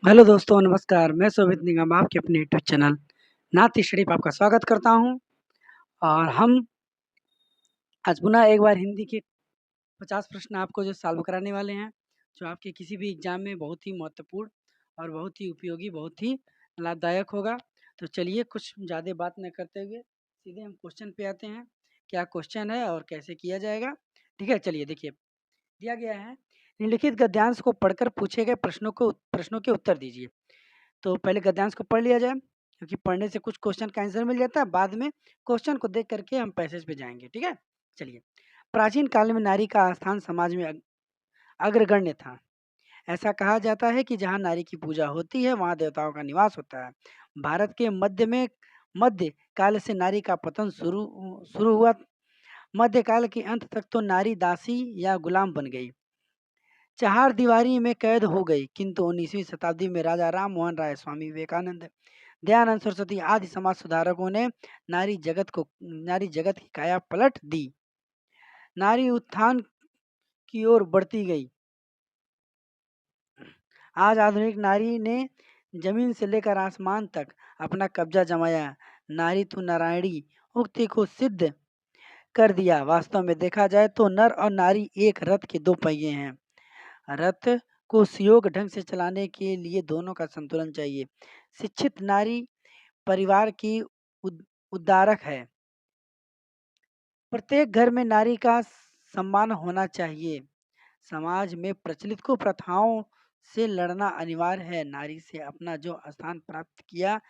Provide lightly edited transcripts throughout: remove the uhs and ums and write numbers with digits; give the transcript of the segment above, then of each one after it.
Hello दोस्तों, नमस्कार। मैं शोभित निगम आपके अपने यूट्यूब चैनल नाथ स्टडी पे आपका स्वागत करता हूं। और हम आज पुनः एक बार हिंदी के 50 प्रश्न आपको जो सॉल्व कराने वाले हैं, जो आपके किसी भी एग्जाम में बहुत ही महत्वपूर्ण और बहुत ही उपयोगी, बहुत ही लाभदायक होगा। तो चलिए कुछ ज़्यादा बात न करते हुए सीधे हम क्वेश्चन पे आते हैं। क्या क्वेश्चन है और कैसे किया जाएगा? ठीक है, चलिए देखिए। दिया गया है, निम्नलिखित गद्यांश को पढ़कर पूछे गए प्रश्नों के उत्तर दीजिए। तो पहले गद्यांश को पढ़ लिया जाए, क्योंकि पढ़ने से कुछ क्वेश्चन का आंसर मिल जाता है। बाद में क्वेश्चन को देख करके हम पैसेज पे जाएंगे। ठीक है, चलिए। प्राचीन काल में नारी का स्थान समाज में अग्रगण्य था। ऐसा कहा जाता है कि जहाँ नारी की पूजा होती है वहाँ देवताओं का निवास होता है। भारत के मध्य काल से नारी का पतन शुरू शुरू हुआ। मध्यकाल के अंत तक तो नारी दासी या गुलाम बन गई, चार दीवारी में कैद हो गई। किंतु 19वीं शताब्दी में राजा राम मोहन राय, स्वामी विवेकानंद, दयानंद सरस्वती आदि समाज सुधारकों ने नारी जगत की काया पलट दी। नारी उत्थान की ओर बढ़ती गई। आज आधुनिक नारी ने जमीन से लेकर आसमान तक अपना कब्जा जमाया। नारी तू नारायणी उक्ति को सिद्ध कर दिया। वास्तव में देखा जाए तो नर और नारी एक रथ के दो पहिए हैं। रथ को सुयोग ढंग से चलाने के लिए दोनों का संतुलन चाहिए। शिक्षित नारी परिवार की उद्धारक है। प्रत्येक घर में नारी का सम्मान होना चाहिए। समाज में प्रचलित कुप्रथाओं से लड़ना अनिवार्य है। नारी से अपना जो स्थान प्राप्त किया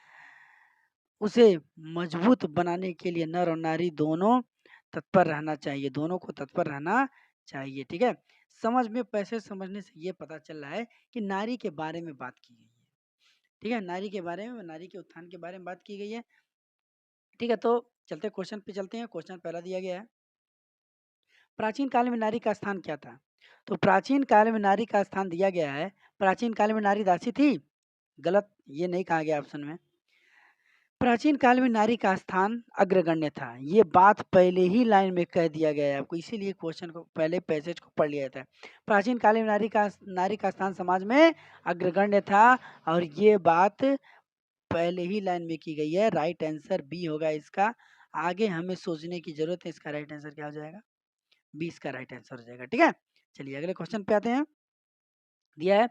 उसे मजबूत बनाने के लिए नर और नारी दोनों तत्पर रहना चाहिए। दोनों को तत्पर रहना चाहिए। ठीक है, समझ में पैसे समझने से ये पता चल रहा है कि नारी के बारे में बात की गई है। ठीक है, नारी के बारे में, नारी के उत्थान के बारे में बात की गई है। ठीक है, तो चलते क्वेश्चन पे चलते हैं। क्वेश्चन पहला दिया गया है, प्राचीन काल में नारी का स्थान क्या था? तो प्राचीन काल में नारी का स्थान दिया गया है, प्राचीन काल में नारी दासी थी। गलत, ये नहीं कहा गया ऑप्शन में। प्राचीन काल में नारी का स्थान अग्रगण्य था। ये बात पहले ही लाइन में कह दिया गया है आपको, इसीलिए क्वेश्चन को पहले पैसेज को पढ़ लिया था। प्राचीन काल में नारी का स्थान समाज में अग्रगण्य था, और ये बात पहले ही लाइन में की गई है। राइट आंसर बी होगा इसका। आगे हमें सोचने की जरूरत है, इसका राइट आंसर क्या हो जाएगा? 20 का राइट आंसर हो जाएगा। ठीक है, चलिए अगले क्वेश्चन पे आते हैं। दिया है,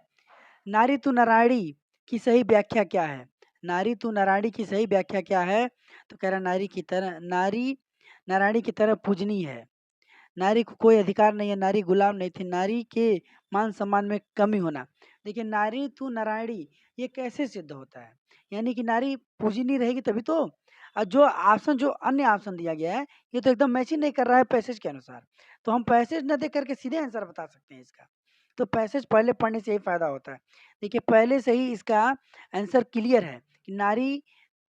नारी तू नारायणी की सही व्याख्या क्या है? नारी तू नारायणी की सही व्याख्या क्या है? तो कह रहा नारी नारायणी की तरह पूजनीय है। नारी को कोई अधिकार नहीं है, नारी गुलाम नहीं थी, नारी के मान सम्मान में कमी होना। देखिए, नारी तू नारायणी ये कैसे सिद्ध होता है? यानी कि नारी पूजनीय रहेगी तभी तो। और जो अन्य ऑप्शन दिया गया है, ये तो एकदम मैच ही नहीं कर रहा है पैसेज के अनुसार। तो हम पैसेज न देख करके सीधे आंसर बता सकते हैं इसका। तो पैसेज पहले पढ़ने से यही फायदा होता है। देखिए, पहले से ही इसका आंसर क्लियर है कि नारी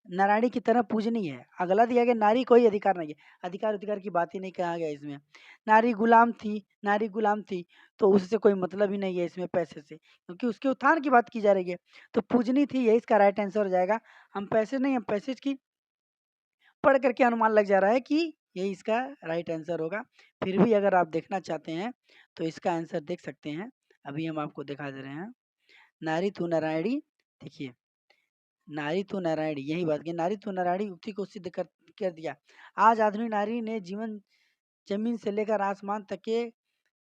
नारायणी की तरह पूजनीय है। अगला दिया गया, नारी कोई अधिकार नहीं है। अधिकार की बात ही नहीं कहा गया इसमें। नारी गुलाम थी, तो उससे कोई मतलब ही नहीं है इसमें पैसे से, क्योंकि उसके उत्थान की बात की जा रही है। तो पूजनी थी, यही इसका राइट आंसर हो जाएगा। हम पैसे नहीं, हम पैसेज की पढ़ करके अनुमान लग जा रहा है कि यही इसका राइट आंसर होगा। फिर भी अगर आप देखना चाहते हैं तो इसका आंसर देख सकते हैं। अभी हम आपको दिखा दे रहे हैं। नारी तू नारायणी, देखिए, नारी तो नारायणी, यही बात की नारी तो नारायणी उक्ति को सिद्ध कर दिया। आज आधुनिक नारी ने जमीन से लेकर आसमान तक के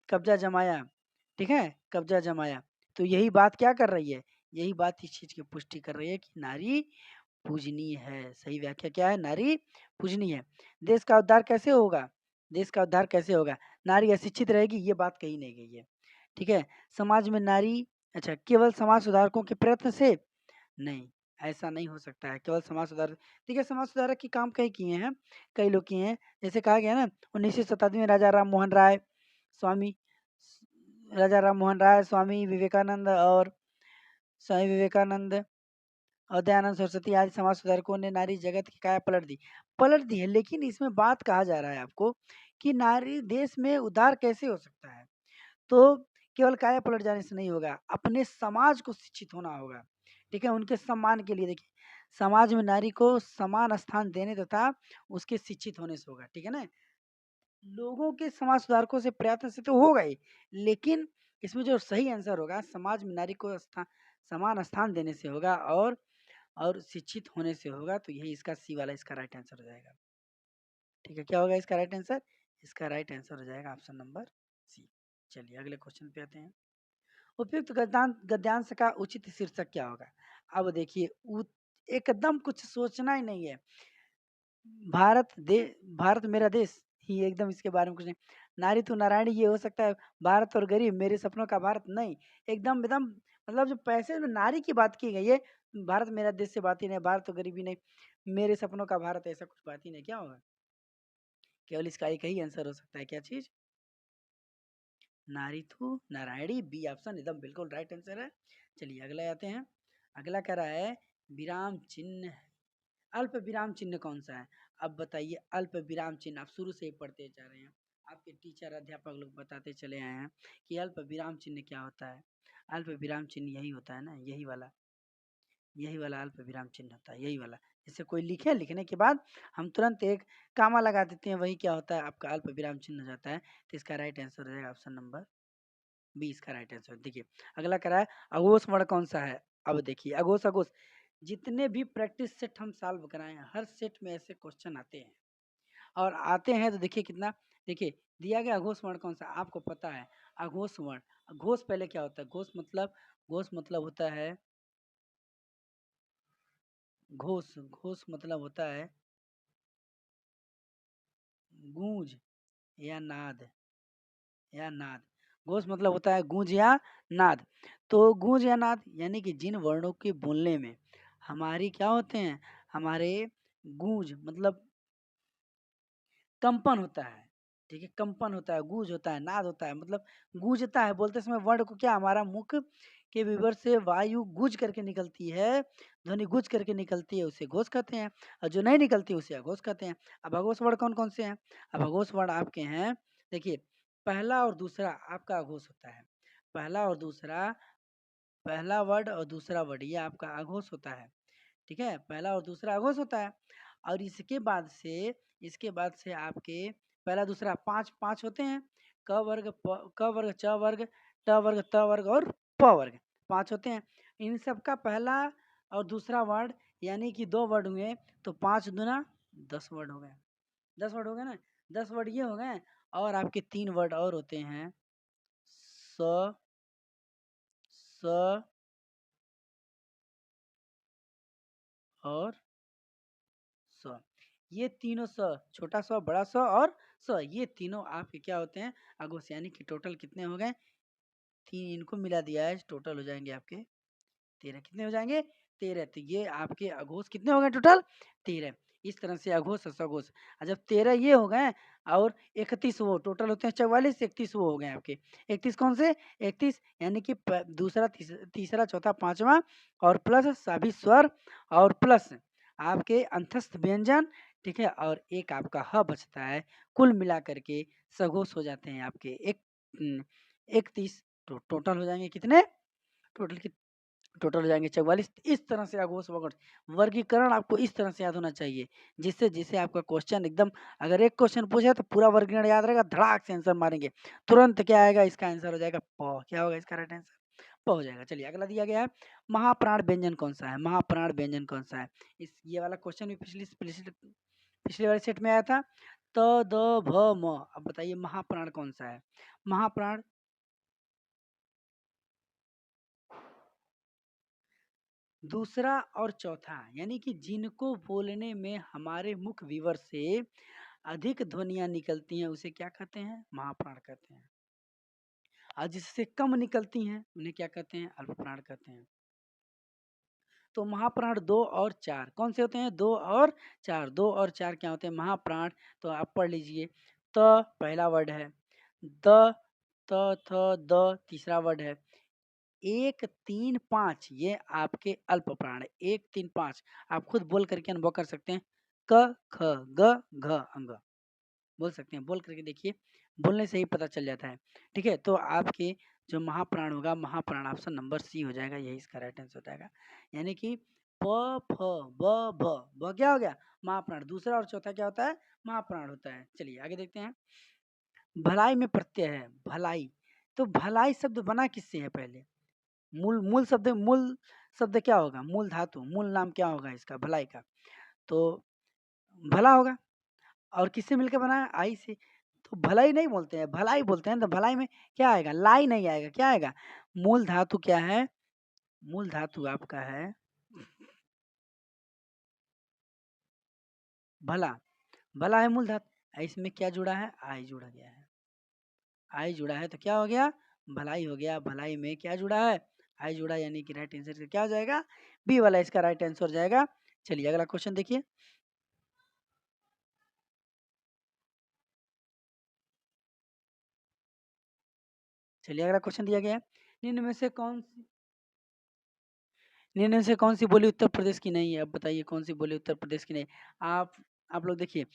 कब्जा जमाया। ठीक है, कब्जा जमाया। तो यही बात क्या कर रही है? यही बात इस चीज की पुष्टि कर रही है कि नारी पूजनीय है। सही व्याख्या क्या है? नारी पूजनीय है। देश का उद्धार कैसे होगा? देश का उद्धार कैसे होगा? नारी अशिक्षित रहेगी, ये बात कही नहीं गई है। ठीक है, समाज में नारी, अच्छा, केवल समाज सुधारकों के प्रयत्न से नहीं, ऐसा नहीं हो सकता है। केवल समाज सुधार, देखिए, समाज सुधारक की काम कई किए हैं, कई लोग किए हैं। जैसे कहा गया ना, 19वीं शताब्दी में स्वामी राजा राम मोहन राय, स्वामी विवेकानंद और दयानंद सरस्वती आदि समाज सुधारकों ने नारी जगत की काया पलट दी है। लेकिन इसमें बात कहा जा रहा है आपको कि नारी देश में उद्धार कैसे हो सकता है? तो केवल काया पलट जाने से नहीं होगा, अपने समाज को शिक्षित होना होगा। ठीक है, उनके सम्मान के लिए। देखिए, समाज में नारी को समान स्थान देने तथा उसके शिक्षित होने से होगा। ठीक है ना, लोगों के समाज सुधारकों से प्रयत्न से तो होगा ही, लेकिन इसमें जो सही आंसर होगा, समाज में नारी को समान स्थान देने से होगा और शिक्षित होने से होगा। तो यही इसका सी वाला इसका राइट आंसर हो जाएगा। ठीक है, क्या होगा इसका राइट आंसर? इसका राइट आंसर हो जाएगा ऑप्शन नंबर सी। चलिए अगले क्वेश्चन पे आते हैं। उपयुक्त गद्यांश का उचित शीर्षक क्या होगा? अब देखिए एकदम कुछ सोचना ही नहीं है। भारत मेरा देश ही एकदम इसके बारे में कुछ नहीं। नारी तो नारायणी ये हो सकता है। भारत और गरीब मेरे सपनों का भारत नहीं। एकदम एकदम मतलब जो पैसे में नारी की बात की गई है, भारत मेरा देश से बात ही नहीं, भारत तो गरीबी नहीं, मेरे सपनों का भारत, ऐसा कुछ बात ही नहीं। क्या होगा? केवल इसका एक ही आंसर हो सकता है। क्या चीज? नारी तो नारायणी, बी ऑप्शन एकदम बिल्कुल राइट आंसर है। चलिए अगला आते हैं। अगला कह रहा है विराम चिन्ह, अल्प विराम चिन्ह कौन सा है? अब बताइए अल्प विराम चिन्ह, आप शुरू से ही पढ़ते जा रहे हैं, आपके टीचर अध्यापक लोग बताते चले आए हैं कि अल्प विराम चिन्ह क्या होता है। अल्प विराम चिन्ह यही होता है ना, यही वाला अल्प विराम चिन्ह होता है, यही वाला। जैसे कोई लिखे, लिखने के बाद हम तुरंत एक कामा लगा देते हैं, वही क्या होता है? आपका अल्प विराम चिन्ह हो जाता है। तो इसका राइट आंसर हो जाएगा ऑप्शन नंबर बी, इसका राइट आंसर। देखिए अगला कह रहा है अघोष वर्ण कौन सा है? अब देखिए अघोष अघोष, जितने भी प्रैक्टिस सेट हम सॉल्व कराए हैं, हर सेट में ऐसे क्वेश्चन आते हैं और आते हैं। तो देखिए कितना, देखिए दिया गया अघोष वर्ण कौन सा, आपको पता है अघोष वर्ण। घोष पहले क्या होता है? घोष मतलब होता है, घोष मतलब होता है गूंज या नाद, या नाद। घोष मतलब होता है गूंज या नाद। तो गूंज या नाद यानी कि जिन वर्णों के बोलने में हमारी क्या होते हैं, हमारे गूंज मतलब कंपन होता है। ठीक है, कंपन होता है, गूंज होता है, नाद होता है, मतलब गूंजता है। बोलते समय वर्ण को क्या, हमारा मुख के विवर से वायु गूंज करके निकलती है, ध्वनि गूंज करके निकलती है, उसे घोष कहते हैं। और जो नहीं निकलती उसे अघोष कहते हैं। अब अघोष वर्ण कौन कौन से हैं? अब अघोष वर्ण आपके हैं, देखिए पहला और दूसरा आपका अघोष होता है। पहला और दूसरा, पहला वर्ड और दूसरा वर्ड ये आपका अघोष होता है। ठीक है, पहला और दूसरा अघोष होता है। और इसके बाद से आपके पहला दूसरा पांच पांच होते हैं। क वर्ग च वर्ग ट वर्ग त वर्ग और प वर्ग, पांच होते हैं। इन सब का पहला और दूसरा वर्ड यानी कि दो वर्ड हुए, तो पांच दुना 10 वर्ड हो गए। 10 वर्ड हो गए ना, 10 वर्ड ये हो गए। और आपके तीन वर्ड और होते हैं, स स और स। ये तीनों स, छोटा स, बड़ा स और स, ये तीनों आपके क्या होते हैं? अघोष। यानी कि टोटल कितने हो गए? तीन, इनको मिला दिया है, टोटल हो जाएंगे आपके 13। कितने हो जाएंगे? 13। तो ये आपके अघोष कितने हो गए टोटल? 13। इस तरह से अघोष और सघोष। और जब 13 ये हो गए और 31 वो, टोटल होते हैं 44, 31 वो हो गए आपके। 31 कौन से? 31 यानी कि दूसरा, तीसरा, चौथा, पांचवा और प्लस सभी स्वर और प्लस आपके अंतस्थ व्यंजन। ठीक है, और एक आपका ह बचता है। कुल मिला करके सघोष हो जाते हैं आपके 31। तो टोटल हो जाएंगे कितने? टोटल टोटल हो जाएंगे 44। इस तरह से अघोष वर्गीकरण आपको इस तरह से याद होना चाहिए, जिससे जिससे आपका क्वेश्चन एकदम, अगर एक क्वेश्चन पूछे तो पूरा वर्गीकरण याद रहेगा, धड़ाक से आंसर मारेंगे तुरंत। क्या आएगा? इसका आंसर हो जाएगा प। क्या होगा इसका राइट आंसर? प हो जाएगा। चलिए अगला दिया गया है महाप्राण व्यंजन कौन सा है? महाप्राण व्यंजन कौन सा है? इस ये वाला क्वेश्चन भी पिछले वाले सेट में आया था। त द भ म। अब बताइए महाप्राण कौन सा है? महाप्राण दूसरा और चौथा, यानी कि जिनको बोलने में हमारे मुख विवर से अधिक ध्वनियां निकलती हैं, उसे क्या कहते हैं? महाप्राण कहते हैं। और जिससे कम निकलती हैं उन्हें क्या कहते हैं? अल्पप्राण कहते हैं। तो महाप्राण दो और चार कौन से होते हैं? दो और चार, दो और चार क्या होते हैं? महाप्राण। तो आप पढ़ लीजिए। त पहला वर्ड है, द, त, थ, द तीसरा वर्ड है, एक तीन पाँच ये आपके अल्प प्राण है। एक तीन पाँच आप खुद बोल करके अनुभव कर सकते हैं। क ख ग घ अंग बोल सकते हैं, बोल करके देखिए, बोलने से ही पता चल जाता है। ठीक है, तो आपके जो महाप्राण होगा, महाप्राण ऑप्शन नंबर सी हो जाएगा, यही इसका राइट आंसर हो जाएगा। यानी कि प फ ब भ, ब क्या हो गया? महाप्राण। दूसरा और चौथा क्या होता है? महाप्राण होता है। चलिए आगे देखते हैं। भलाई में प्रत्यय है, भलाई। तो भलाई शब्द बना किससे है? पहले मूल शब्द क्या होगा? मूल धातु, मूल नाम क्या होगा इसका? भलाई का। तो भला होगा। और किससे मिलकर बना है? आई से। तो भलाई नहीं बोलते हैं, भलाई बोलते हैं। तो भलाई में क्या आएगा? लाई नहीं आएगा, क्या आएगा? मूल धातु क्या है? मूल धातु आपका है भला। भला है मूल धातु। इसमें क्या जुड़ा है? आई जुड़ा गया है। आई जुड़ा है तो क्या हो गया? भलाई हो गया। भलाई में क्या जुड़ा है? आई जुड़ा, यानी कि राइट आंसर क्या हो जाएगा? बी वाला इसका राइट आंसर हो जाएगा। चलिए अगला क्वेश्चन देखिए। चलिए अगला क्वेश्चन दिया गया है, निम्न में से कौन सी निम्न में से कौन सी बोली उत्तर प्रदेश की नहीं है? अब बताइए कौन सी बोली उत्तर प्रदेश की नहीं? आप आप लोग देखिए,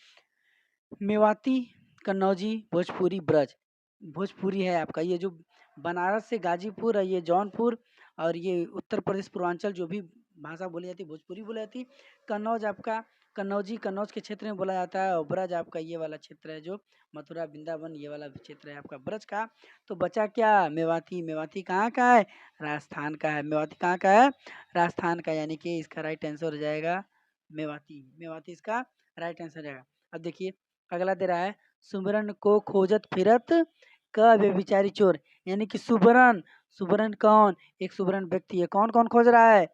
मेवाती, कन्नौजी, भोजपुरी, ब्रज। भोजपुरी है आपका, ये जो बनारस से गाजीपुर है, ये जौनपुर, और ये उत्तर प्रदेश पूर्वांचल जो भी भाषा बोली जाती है भोजपुरी बोली जाती है। कन्नौज आपका कन्नौजी, कन्नौज के क्षेत्र में बोला जाता है। और ब्रज आपका ये वाला क्षेत्र है जो मथुरा वृंदावन ये वाला क्षेत्र है आपका ब्रज का। तो बचा क्या? मेवाती। मेवाती कहाँ का है? राजस्थान का है। मेवाती कहाँ का है? राजस्थान का, यानी कि इसका राइट आंसर हो जाएगा मेवाती। मेवाती इसका राइट आंसर हो जाएगा। अब देखिए अगला दे रहा है, सुमरन को खोजत फिरत क व्यभिचारी चोर, यानी कि सुबरन। सुबरन कौन? एक सुबरन व्यक्ति है। कौन कौन खोज रहा है?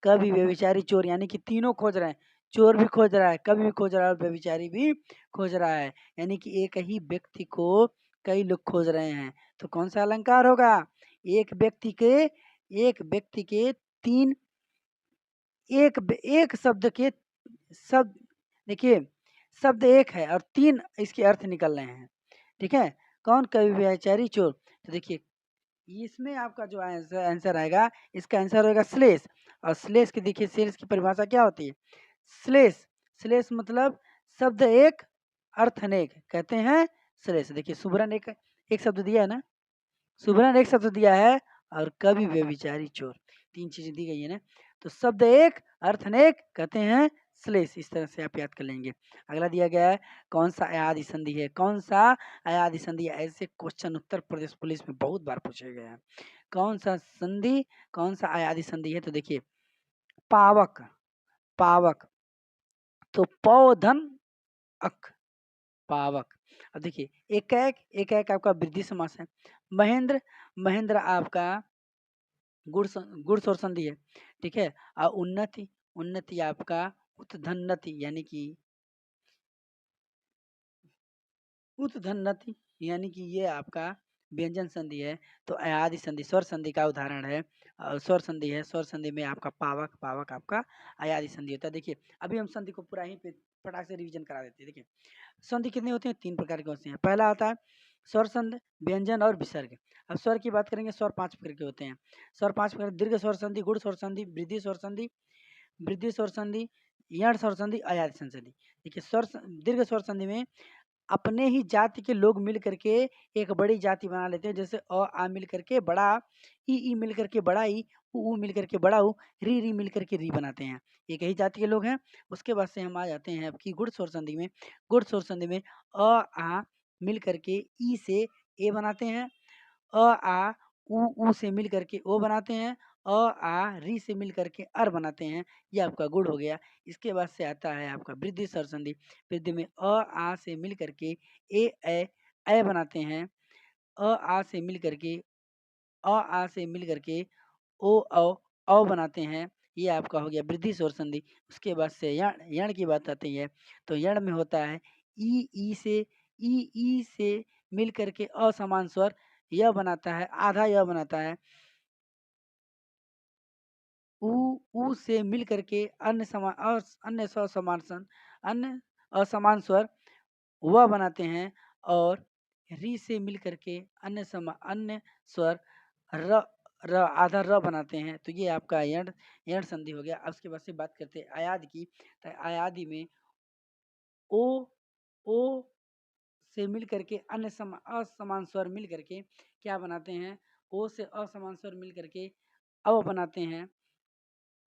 कवि, व्यभिचारी, चोर, यानी कि तीनों खोज रहे हैं। चोर भी खोज रहा है, कवि भी खोज रहा है, और व्यभिचारी भी खोज रहा है, यानी कि एक ही व्यक्ति को कई लोग खोज रहे हैं। तो कौन सा अलंकार होगा? एक व्यक्ति के तीन, एक शब्द के शब्द, देखिए शब्द एक है और तीन इसके अर्थ निकल रहे हैं। ठीक है, कौन? कवि, व्यभिचारी, चोर। तो देखिए इसमें आपका जो आंसर आएगा, इसका आंसर होगा श्लेष। और श्लेष की देखिए, श्लेष की परिभाषा क्या होती है? श्लेष, श्लेष मतलब शब्द एक अर्थ अनेक कहते हैं श्लेष। देखिए सुबरन एक एक शब्द दिया है ना, सुबरन एक शब्द दिया है, और कवि, व्यभिचारी, चोर, तीन चीजें दी गई है ना। तो शब्द एक अर्थ अनेक कहते हैं श्लेष। इस तरह से आप याद कर लेंगे। अगला दिया गया है, कौन सा अयादी संधि है? कौन सा अयादी संधि है? ऐसे क्वेश्चन उत्तर प्रदेश पुलिस में बहुत बार पूछे गए हैं। कौन सा संधि, कौन सा अयादी संधि है? तो देखिए पावक, पावक, तो पौधन अक, पावक। अब देखिए एक एक आपका वृद्धि समास है। महेंद्र, महेंद्र आपका गुड़ सोर संधि है। ठीक है। और उन्नति, उन्नति आपका उत्धन्नति, यानी कि उत्धन्नति, यानी कि ये आपका व्यंजन संधि है। तो अयादि संधि स्वर संधि का उदाहरण है। स्वर संधि है, स्वर संधि में आपका पावक, पावक आपका अयादि संधि होता है। देखिए अभी हम संधि को पूरा ही पे फटाक से रिवीजन करा देते हैं। देखिए संधि कितने होते हैं? तीन प्रकार के होते हैं। पहला आता है स्वर संधि, व्यंजन और विसर्ग। अब स्वर की बात करेंगे, स्वर पांच प्रकार के होते हैं। स्वर पांच प्रकार: दीर्घ स्वर संधि, गुड़ स्वर संधि, वृद्धि स्वर संधि, वृद्धि स्वर संधि, यण स्वर संधि, अयादि संधि। देखिए दीर्घ स्वर संधि में अपने ही जाति के लोग मिल करके एक बड़ी जाति बना लेते हैं। जैसे अ आ मिल करके बड़ा, ई मिल करके बड़ा ई, उ मिल करके बड़ा ऊ, री मिल करके री बनाते हैं। एक ही जाति के लोग हैं। उसके बाद से हम आ जाते हैं कि गुड़ स्वर संधि में। गुड़ स्वर संधि में अ आ मिल करके ई से ए बनाते हैं। अ आ उ से मिल करके ओ बनाते हैं। अ आ री से मिल करके अर बनाते हैं। ये आपका गुड़ हो गया। इसके बाद से आता है आपका वृद्धि स्वर संधि। वृद्धि में अ आ से मिल करके ए बनाते हैं। अ आ से मिल करके ओ औ बनाते हैं। ये आपका हो गया वृद्धि स्वर संधि। उसके बाद से यण, यण की बात आती है। तो यण में होता है ई से मिल करके असमान स्वर य बनाता है, आधा य बनाता है। उ से मिल करके अन्य अन्य असमान स्वर व बनाते हैं। और री से मिल करके अन्य स्वर र आधा र बनाते हैं। तो ये आपका यण यण संधि हो गया। अब उसके बाद से बात करते हैं अयाद की। तो अयादि में ओ ओ से मिल करके असमान स्वर मिल करके क्या बनाते हैं? ओ से असमान स्वर मिल करके अव बनाते हैं।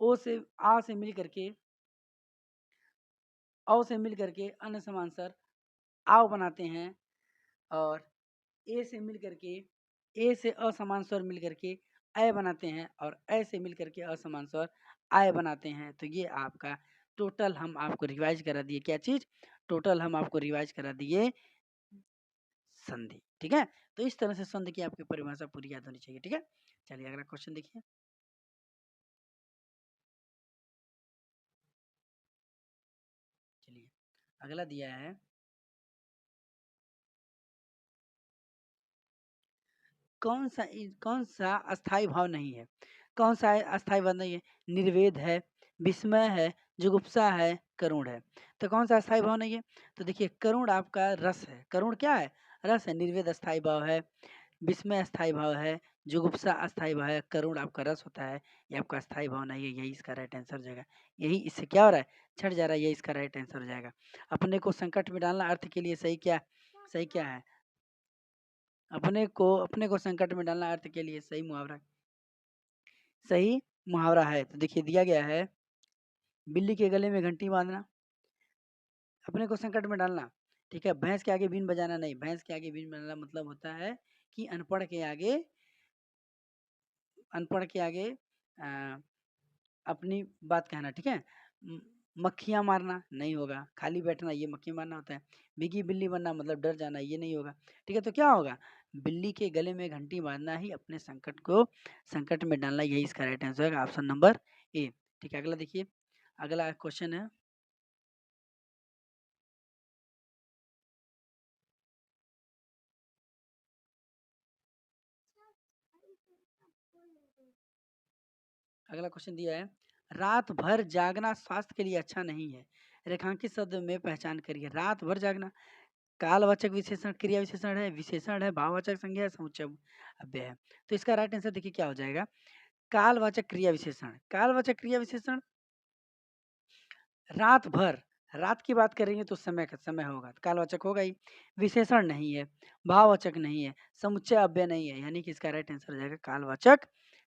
ओ से आ से मिल करके औ से मिल करके अन्य समान स्वर आव बनाते हैं। और ए से मिल करके ए से असमान स्वर मिल करके अय बनाते हैं और अय से मिल करके असमान स्वर आय बनाते हैं। तो ये आपका टोटल हम आपको रिवाइज करा दिए, क्या चीज़? टोटल हम आपको रिवाइज करा दिए संधि, ठीक है? तो इस तरह से संधि की आपकी परिभाषा पूरी याद होनी चाहिए, ठीक है? चलिए अगला क्वेश्चन देखिए। चलिए अगला दिया है, कौन सा अस्थाई भाव नहीं है? कौन सा अस्थाई भाव नहीं है? निर्वेद है, विस्मय है, जुगुप्सा है, करुण है। तो कौन सा अस्थाई भाव नहीं है? तो देखिए करुण आपका रस है। करुण क्या है? रस है। निर्वेद अस्थाई भाव है, विस्मय अस्थाई भाव है, जुगुप्सा अस्थाई भाव है, करुण आपका रस होता है। ये आपका अस्थाई भाव नहीं है, यही इसका राइट आंसर हो जाएगा। यही इससे क्या हो रहा है? छट जा रहा है, यही इसका राइट आंसर हो जाएगा। अपने को संकट में डालना अर्थ के लिए सही क्या है? अपने को संकट में डालना अर्थ के लिए सही मुहावरा है। तो देखिए दिया गया है, बिल्ली के गले में घंटी बांधना, अपने को संकट में डालना, ठीक है? भैंस के आगे बीन बजाना नहीं, भैंस के आगे बीन बजाना मतलब होता है कि अनपढ़ के आगे अ, अपनी बात कहना, ठीक है? म मक्खियाँ मारना नहीं होगा, खाली बैठना ये मक्खी मारना होता है। भीगी बिल्ली बनना मतलब डर जाना, ये नहीं होगा, ठीक है? तो क्या होगा? बिल्ली के गले में घंटी बाँधना ही अपने संकट में डालना, यही इसका राइट आंसर होगा, ऑप्शन नंबर ए। ठीक है, अगला देखिए, अगला क्वेश्चन है, अगला क्वेश्चन दिया है, रात भर जागना स्वास्थ्य के लिए अच्छा नहीं है। रेखांकित शब्द में पहचान करिए। रात भर जागना कालवाचक विशेषण, क्रिया विशेषण है, भाववाचक संज्ञा है, समुच्चय अव्यय है। तो इसका राइट आंसर देखिए क्या हो जाएगा? कालवाचक क्रिया विशेषण। कालवाचक क्रिया विशेषण रात भर, रात की बात करेंगे तो समय का समय होगा, तो कालवाचक होगा ही। विशेषण नहीं है, भाववाचक नहीं है, समुच्चय अव्यय नहीं है, यानी कि इसका राइट आंसर हो जाएगा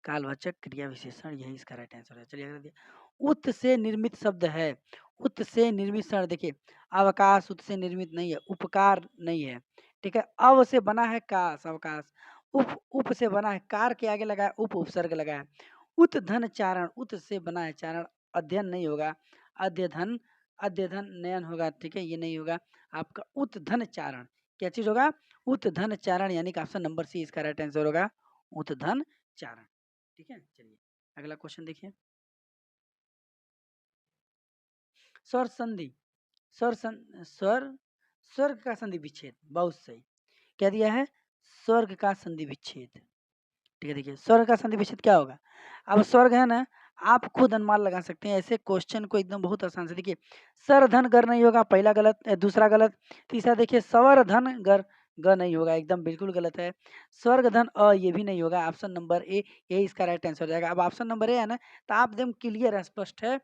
कालवाचक क्रिया विशेषण, यही इसका राइट आंसर है। चलिए अगला देखिए, उत से निर्मित शब्द है। उत से निर्मित शब्द देखिए, अवकाश उत से निर्मित नहीं है, उपकार नहीं है, ठीक है? अव से बना है काश, अवकाश। उप से बना है, कार के आगे लगा है उपसर्ग लगा है। उत धन चारण, उत से बना है चारण, अध्ययन नहीं होगा, अध्यधन अध्यधन नयन होगा, ठीक है? ये नहीं होगा आपका उत्धन चारण। क्या चीज होगा? उत्धन चारण, यानी कि ऑप्शन नंबर सी इसका राइट आंसर होगा, उत्धन चारण, ठीक है? चलिए अगला क्वेश्चन देखिए, स्वर संधि, स्वर स्वर्ग का संधि विच्छेद, बहुत सही। क्या दिया है? स्वर्ग का संधि विच्छेद, ठीक है? देखिए स्वर्ग का संधि विच्छेद क्या होगा? अब स्वर्ग है ना, आप खुद अनुमान लगा सकते हैं, ऐसे क्वेश्चन को एकदम बहुत आसान से देखिए, सर धन गर नहीं होगा, पहला गलत, दूसरा गलत। तीसरा देखिए, सवर धन गर, ग नहीं होगा, एकदम बिल्कुल गलत है। स्वर्ग धन ये भी नहीं होगा, ऑप्शन नंबर ए, यही इसका राइट आंसर हो जाएगा। अब ऑप्शन नंबर ए है ना, तो आप एकदम क्लियर है, स्पष्ट है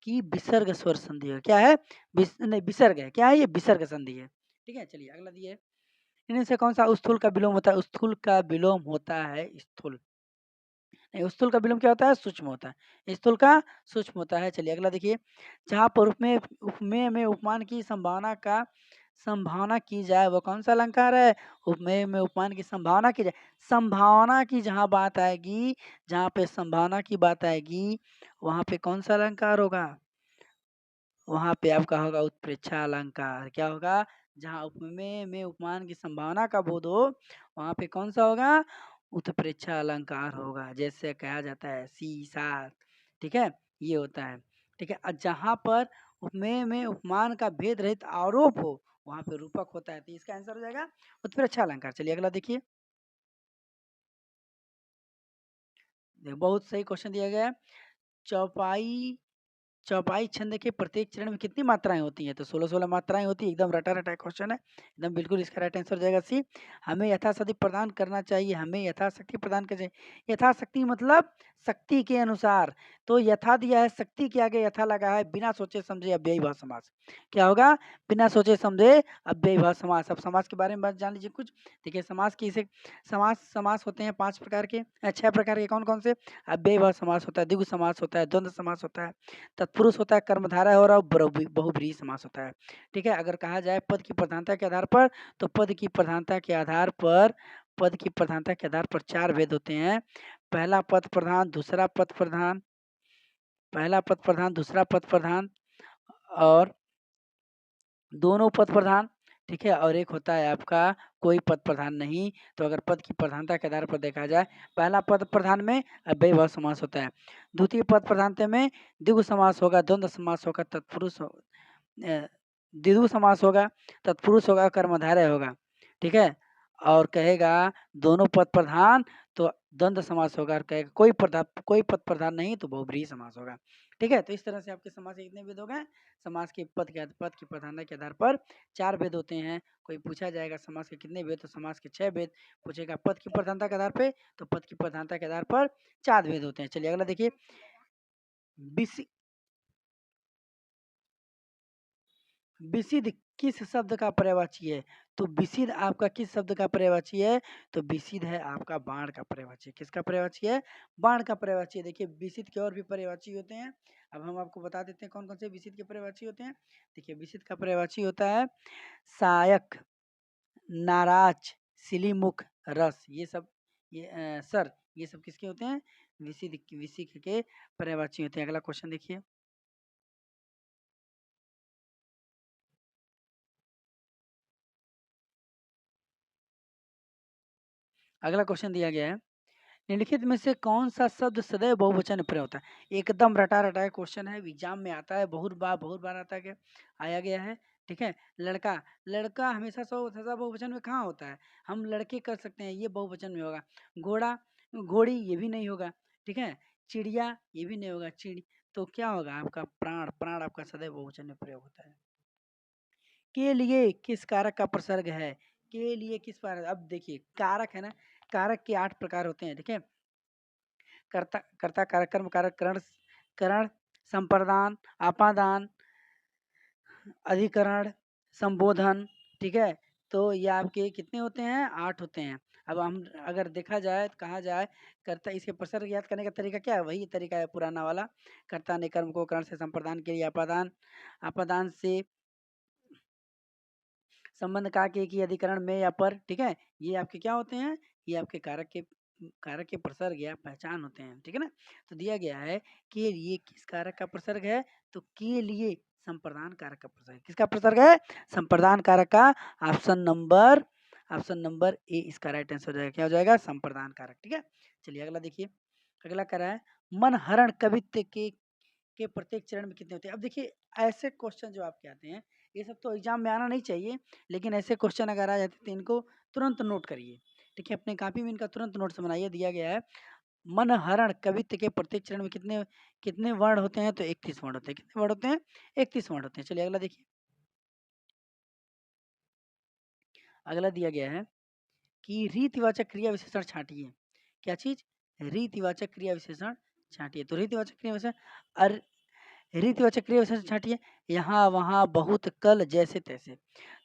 कि विसर्ग स्वर संधि है। क्या है? नहीं, विसर्ग है। क्या है? ये विसर्ग संधि है, ठीक है? चलिए अगला दिए, इनमें से कौन सा स्थूल का विलोम होता है? स्थूल का विलोम होता है स्थूल। नहीं, स्थूल का विलोम क्या होता है? सूक्ष्म होता है। स्थूल का सूक्ष्म होता है। चलिए अगला देखिए, जहाँ पर उपमेय में उपमान की संभावना की जाए, वो कौन सा अलंकार है? उपमेय में उपमान की संभावना की जाए। संभावना की जहाँ बात आएगी, जहाँ पे संभावना की बात आएगी, वहाँ पे कौन सा अलंकार होगा? वहाँ पे आपका होगा उत्प्रेक्षा अलंकार। क्या होगा? जहाँ उपमेय में उपमान की संभावना का बोध हो, वहाँ पे कौन सा होगा? उत्प्रेक्षा अलंकार होगा। जैसे कहा जाता है सीसा, ठीक है? ये होता है, ठीक है? जहाँ पर उपमेय में उपमान का भेद रहित आरोप हो, वहाँ पे रूपक होता है। तो इसका आंसर हो जाएगा उत्प्रेक्षा अलंकार। चलिए अगला देखिए, बहुत सही क्वेश्चन दिया गया है। चौपाई चौपाई छंद के प्रत्येक चरण में कितनी मात्राएँ होती हैं? तो 16-16 मात्राएँ होती हैं, एकदम रटा-रटाया क्वेश्चन है, एकदम बिल्कुल इसका राइट आंसर हो जाएगा सी। हमें यथाशक्ति प्रदान करना चाहिए, हमें यथाशक्ति प्रदान करना चाहिए। यथाशक्ति मतलब शक्ति के अनुसार, तो यथा दिया है, शक्ति के आगे यथा लगा है, बिना सोचे समझे अव्ययीभाव समास। क्या होगा? बिना सोचे समझे अव्ययीभाव समास। अब समास के बारे में बात जान लीजिए कुछ। देखिए समास किसे समास समास होते हैं 5 प्रकार के, 6 प्रकार के, कौन-कौन से? अव्ययीभाव समास होता है, द्विगु समास होता है, द्वंद्व समास होता है, तत्पुरुष होता है, कर्मधारय और बहुब्रीहि समास होता है, ठीक है? अगर कहा जाए पद की प्रधानता के आधार पर, तो पद की प्रधानता के आधार पर 4 भेद होते हैं। पहला पद प्रधान, दूसरा पद प्रधान, पहला पद प्रधान, दूसरा पद प्रधान और दोनों पद प्रधान, ठीक है। और एक होता है आपका कोई पद प्रधान नहीं। तो अगर पद की प्रधानता के आधार पर देखा जाए, पहला पद प्रधान में अव्ययभाव समास होता है, द्वितीय पद प्रधानता में द्विगु समास होगा, द्वंद्व समास होगा, तत्पुरुष द्विगु समास होगा, तत्पुरुष होगा, कर्मधारय होगा, ठीक है। और कहेगा दोनों पद प्रधान तो द्वंद्व समास होगा, और कहेगा कोई पद प्रधान नहीं तो बहुब्रीहि समास होगा, ठीक है। तो इस तरह से आपके समास के कितने भेद हो गए? समास के पद की प्रधानता के आधार पर 4 भेद होते हैं। कोई पूछा जाएगा समास के कितने भेद, तो समास के 6 भेद पूछेगा। पद की प्रधानता के आधार पे, तो पद की प्रधानता के आधार पर 4 भेद होते हैं। चलिए अगला देखिए, विसि विसिध किस शब्द का पर्यायवाची है? तो विसिध आपका किस शब्द का पर्यायवाची है? तो विसिध है आपका बाण का पर्यायवाची। किसका पर्यायवाची है? बाण का पर्यायवाची है। देखिए विसिध के और भी पर्यायवाची होते हैं। अब हम आपको बता देते हैं कौन-कौन से विसिध के पर्यायवाची होते हैं। देखिए विसिध का पर्यायवाची होता है सहायक, नाराज, सिलीमुख, रस, ये सब सर, ये सब किसके होते हैं? विसिध के पर्यायवाची होते हैं। अगला क्वेश्चन देखिए। अगला क्वेश्चन दिया गया है, निम्नलिखित में से कौन सा शब्द सदैव बहुवचन में प्रयोग होता है? एकदम रटा-रटाया क्वेश्चन है, एग्जाम में आता है, बहुत बार आता है, आया गया है, ठीक है। लड़का, लड़का हमेशा सदा बहुवचन में कहाँ होता है? हम लड़के कर सकते हैं, ये बहुवचन में होगा। घोड़ा, घोड़ी, ये भी नहीं होगा, ठीक है। चिड़िया, ये भी नहीं होगा, चिड़ी। तो क्या होगा आपका? प्राण, प्राण आपका सदैव बहुवचन में प्रयोग होता है। के लिए किस कारक का प्रसर्ग है? के लिए किस कारक, अब देखिए कारक है ना, कारक के 8 प्रकार होते हैं, ठीक है। कर्ता, कर्ता कारक, कर्म कारक, करण, करण, संप्रदान, आपादान, अधिकरण, संबोधन, ठीक है। तो ये आपके कितने होते हैं? 8 होते हैं। अब हम अगर देखा जाए, कहा जाए, कर्ता, इसके प्रसर्ग याद करने का तरीका क्या है? वही तरीका है पुराना वाला। कर्ता ने कर्म को करण से संप्रदान के लिए आपादान, आपादान से संबंध का के की अधिकरण में या पर, ठीक है। ये आपके क्या होते हैं? ये आपके कारक के प्रसर्ग या पहचान होते हैं, ठीक है ना। तो दिया गया है के लिए किस कारक का प्रसर्ग है? तो के लिए संप्रदान कारक का प्रसर्ग। किसका प्रसर्ग है? संप्रदान कारक का। ऑप्शन नंबर ए इसका राइट आंसर हो जाएगा। क्या हो जाएगा? संप्रदान कारक, ठीक है। चलिए अगला देखिए, अगला कह रहा है मन हरण कवित्व के प्रत्येक चरण में कितने होते हैं? अब देखिए ऐसे क्वेश्चन जो आपके आते हैं, ये सब तो एग्जाम में आना नहीं चाहिए, लेकिन ऐसे क्वेश्चन अगर आ जाते हैं तो इनको तुरंत नोट करिए, ठीक है। अपने कॉपी में इनका तुरंत नोट्स बनाइए। दिया गया है मन हरण कवित्व के प्रत्येक चरण में कितने कितने वर्ण होते हैं? तो 31 वर्ण होते हैं। कितने वर्ण होते हैं? 31 वर्ण होते हैं। चलिए अगला देखिए, अगला दिया गया है कि रीतिवाचक क्रिया विशेषण छांटिए। क्या चीज? रीतिवाचक क्रिया विशेषण छांटिए। तो रीतिवाचक क्रिया विशेषण, रीतिवाचक क्रिया विशेषण छांटिए। यहाँ, वहाँ, बहुत, कल, जैसे तैसे।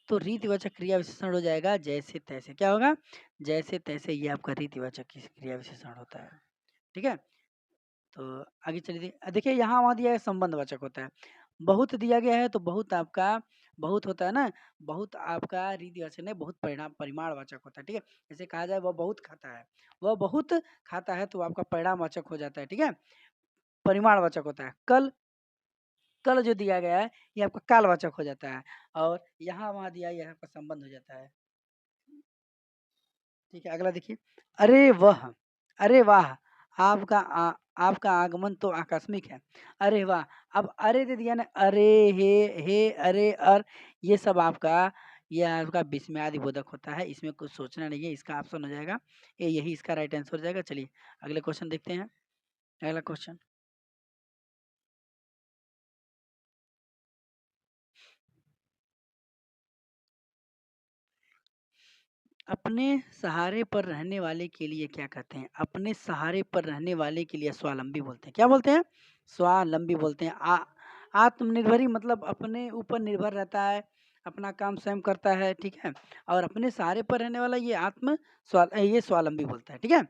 तो रीतिवाचक क्रिया विशेषण हो जाएगा जैसे तैसे। क्या होगा? जैसे तैसे, ये आपका रीतिवाचक क्रिया विशेषण होता है, ठीक है। तो आगे चलिए, देखिए यहाँ वहाँ दिया है संबंधवाचक होता है। बहुत दिया गया है तो बहुत आपका, बहुत होता है ना, बहुत आपका रीतिवाचक नहीं, बहुत परिमाणवाचक होता है, ठीक है। जैसे कहा जाए वह बहुत खाता है, वह बहुत खाता है, तो आपका परिणामवाचक हो जाता है, ठीक है। परिमाणवाचक होता है। कल, कल जो दिया गया है ये आपका कालवाचक हो जाता है, और यहाँ वहाँ दिया है, यह आपका संबंध हो जाता है, ठीक है। अगला देखिए, अरे वह, अरे वाह, आपका आगमन तो आकस्मिक है। अरे वाह, अब अरे दे दिया ना, अरे, हे, अरे, ये सब आपका, ये आपका विस्मयादि बोधक होता है। इसमें कुछ सोचना नहीं है, इसका ऑप्शन हो जाएगा ए, यही इसका राइट आंसर हो जाएगा। चलिए अगले क्वेश्चन देखते हैं। अगला क्वेश्चन, अपने सहारे पर रहने वाले के लिए क्या कहते हैं? अपने सहारे पर रहने वाले के लिए स्वावलंबी बोलते हैं। क्या बोलते हैं? स्वावलंबी बोलते हैं। आत्मनिर्भरी मतलब अपने ऊपर निर्भर रहता है, अपना काम स्वयं करता है, ठीक है। और अपने सहारे पर रहने वाला ये स्वावलंबी बोलता है, ठीक है।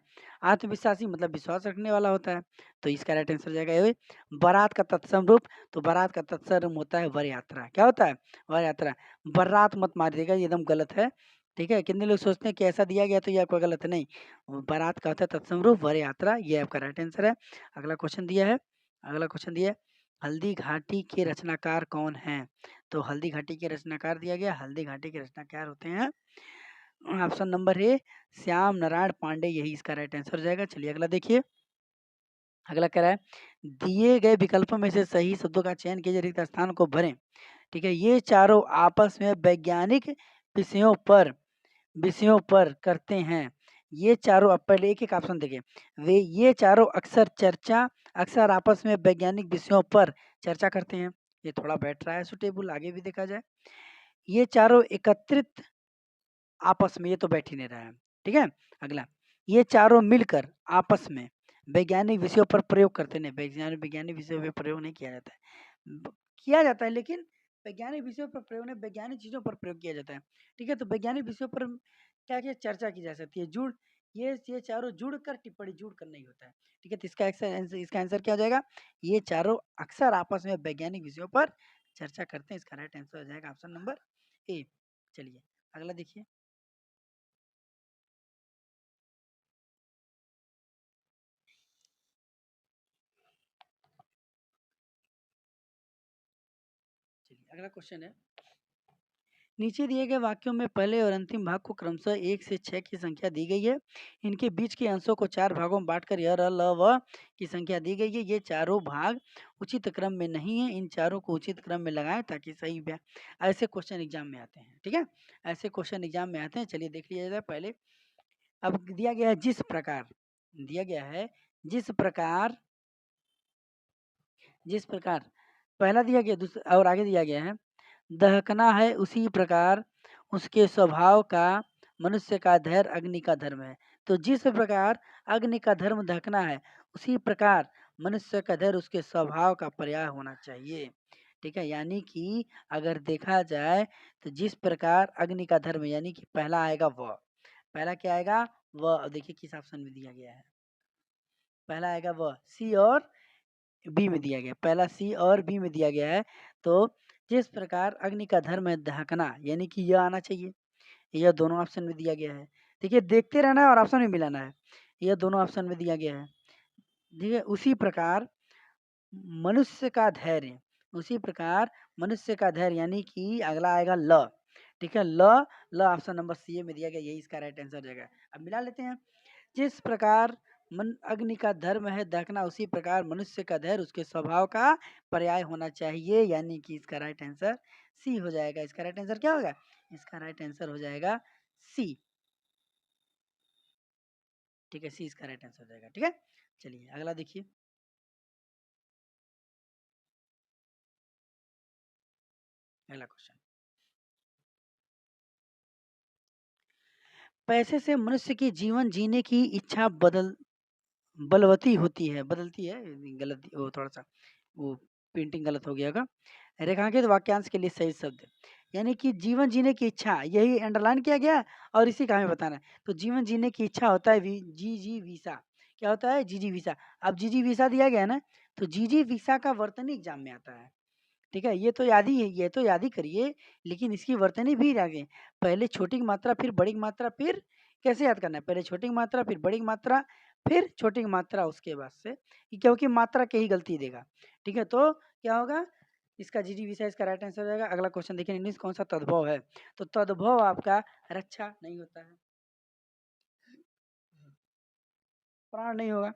आत्मविश्वासी मतलब विश्वास रखने वाला होता है। तो इसका राइट आंसर हो जाएगा ये। बारात का तत्सम रूप, तो बारात का तत्सम रूप होता है वर यात्रा। क्या होता है? वर यात्रा। बर्रात मत मारिएगा, ये एकदम गलत है। ठीक है? कितने लोग सोचते हैं कि ऐसा दिया गया तो ये आपका गलत है, नहीं। बारात का होता है तत्सम रूप, वर यात्रा, ये आपका राइट आंसर है। अगला क्वेश्चन दिया है, अगला क्वेश्चन दिया है, हल्दी घाटी के रचनाकार कौन हैं? तो हल्दी घाटी के रचनाकार दिया गया, हल्दी घाटी के रचनाकार होते हैं option number A Shyam Narayan Pandey, यही इसका राइट आंसर हो जाएगा। चलिए अगला देखिए, अगला कह रहा है, दिए गए विकल्पों में से सही शब्दों का चयन कीजिए, रिक्त स्थान को भरें। ठीक है, ये चारों आपस में वैज्ञानिक विषयों पर विषयों पर करते हैं। ये चारों, अब पहले एक-एक ऑप्शन देखिए। वे ये चारों अक्सर आपस में वैज्ञानिक विषयों पर चर्चा करते हैं। ये थोड़ा बैठ रहा है सुटेबल, आगे भी देखा जाए। ये चारों एकत्रित आपस में, ये तो बैठ ही नहीं रहा है। ठीक है? अगला, ये चारों मिलकर आपस में वैज्ञानिक विषयों पर प्रयोग करते नहीं, वैज्ञानिक वैज्ञानिक विषयों पे प्रयोग नहीं किया जाता है। किया जाता है लेकिन वैज्ञानिक विषयों पर प्रयोग नहीं, वैज्ञानिक चीज़ों पर प्रयोग किया जाता है। ठीक है? तो वैज्ञानिक विषयों पर क्या-क्या चर्चा की जा सकती है? ये चारों जुड़कर टिप्पणी जुड़कर नहीं होता है। ठीक है? तो इसका आंसर क्या हो जाएगा? ये चारों अक्सर आपस में वैज्ञानिक विषयों पर चर्चा करते हैं। इसका राइट आंसर हो जाएगा ऑप्शन नंबर ए। चलिए, अगला देखिए। चलिए, अगला क्वेश्चन है, नीचे दिए गए वाक्यों में पहले और अंतिम भाग को क्रमशः 1 से 6 की संख्या दी गई है। इनके बीच के अंशों को 4 भागों में बाँटकर य, र, ल, व की संख्या दी गई है। ये चारों भाग उचित क्रम में नहीं है। इन चारों को उचित क्रम में लगाएँ ताकि सही व्या ऐसे क्वेश्चन एग्ज़ाम में आते हैं, ठीक है? ऐसे क्वेश्चन एग्ज़ाम में आते हैं। चलिए देख लिया जाए पहले। अब दिया गया है दिया गया है जिस प्रकार जिस प्रकार पहला दिया गया और आगे दिया गया है, दहकना है उसी प्रकार उसके स्वभाव का मनुष्य का धैर्य अग्नि का धर्म है। तो जिस प्रकार अग्नि का धर्म दहकना है, उसी प्रकार मनुष्य का धैर्य उसके स्वभाव का पर्याय होना चाहिए। ठीक है? यानी कि अगर देखा जाए तो जिस प्रकार अग्नि का धर्म, यानी कि पहला आएगा व। पहला क्या आएगा? व। अब देखिए किस ऑप्शन में दिया गया है। पहला आएगा व, सी और बी में दिया गया, पहला सी और बी में दिया गया है। तो जिस प्रकार अग्नि का धर्म है दहकना, यानी कि यह आना चाहिए। यह दोनों ऑप्शन में दिया गया है। देखिए देखते रहना है और ऑप्शन में मिलाना है। यह दोनों ऑप्शन में दिया गया है। ठीक है? उसी प्रकार मनुष्य का धैर्य, यानी कि अगला आएगा ल। ठीक है? ल, ल ऑप्शन नंबर सी में दिया गया, यही इसका राइट आंसर हो जाएगा। अब मिला लेते हैं। जिस प्रकार मन अग्नि का धर्म है दहकना, उसी प्रकार मनुष्य का धैर्य उसके स्वभाव का पर्याय होना चाहिए, यानी कि इसका राइट आंसर सी हो जाएगा। इसका राइट आंसर क्या होगा? इसका राइट आंसर हो जाएगा सी। ठीक है? सी इसका राइट आंसर हो जाएगा। ठीक है? चलिए अगला देखिए। अगला क्वेश्चन, पैसे से मनुष्य की जीवन जीने की इच्छा बदलती है, गलत वो थोड़ा-सा वो प्रिंटिंग गलत हो गया होगा। रेखांकित वाक्यांश के लिए सही शब्द, यानी कि जीवन जीने की इच्छा, यही अंडरलाइन किया गया है और इसी का हमें बताना है। तो जीवन जीने की इच्छा होता है जिजीविषा। क्या होता है? जिजीविषा। अब जिजीविषा दिया गया है ना, तो जिजीविषा का वर्तनी एग्ज़ाम में आता है। ठीक है? ये तो याद ही करिए, लेकिन इसकी वर्तनी भी आगे, पहले छोटी की मात्रा, फिर बड़ी की मात्रा, फिर कैसे याद करना है? पहले छोटी की मात्रा, फिर बड़ी की मात्रा, फिर छोटी की मात्रा उसके बाद से, क्योंकि मात्रा के ही गलती देगा। ठीक है? तो क्या होगा? इसका जीजी विषय इसका राइट आंसर हो जाएगा। अगला क्वेश्चन देखिए, निम्नलिखित कौन सा तद्भव है? तो तद्भव आपका रक्षा नहीं होता है, प्राण नहीं होगा,